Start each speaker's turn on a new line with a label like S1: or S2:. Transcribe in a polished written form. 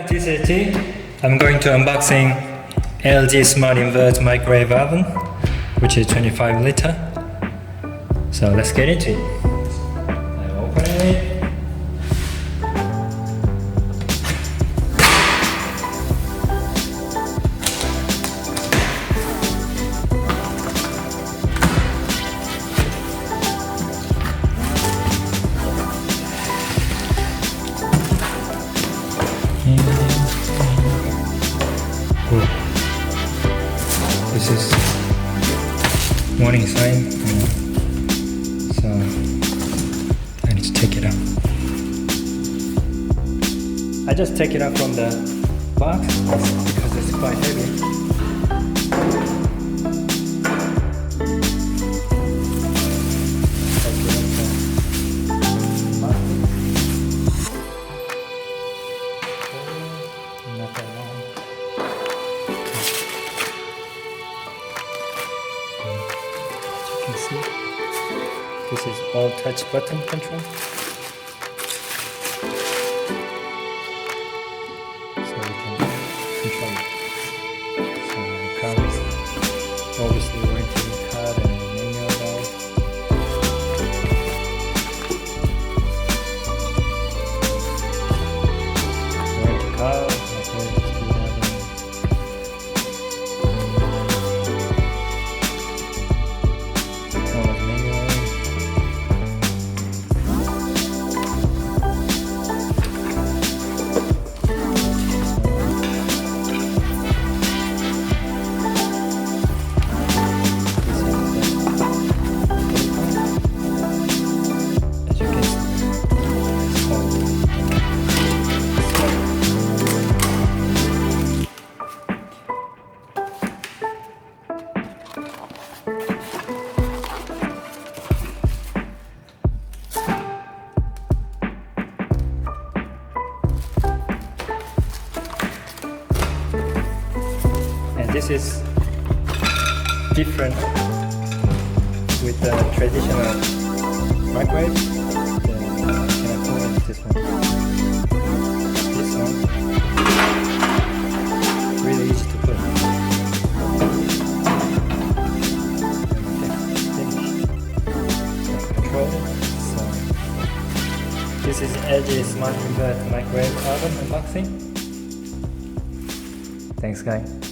S1: this is T. I'm going to unboxing LG Smart Inverter microwave oven, which is 25 liter. So let's get into it. I open it. This is warning sign, so I need to take it out. I just take it out from the box because it's quite heavy. See, this is all touch button control, so we can control it. So it comes obviously warranty card and manual guide. Warranty card, this is different with the traditional microwave. Then I can put this one. This one really easy to put. Control it. So this is LG Smart Inverter microwave oven unboxing. Thanks, guys.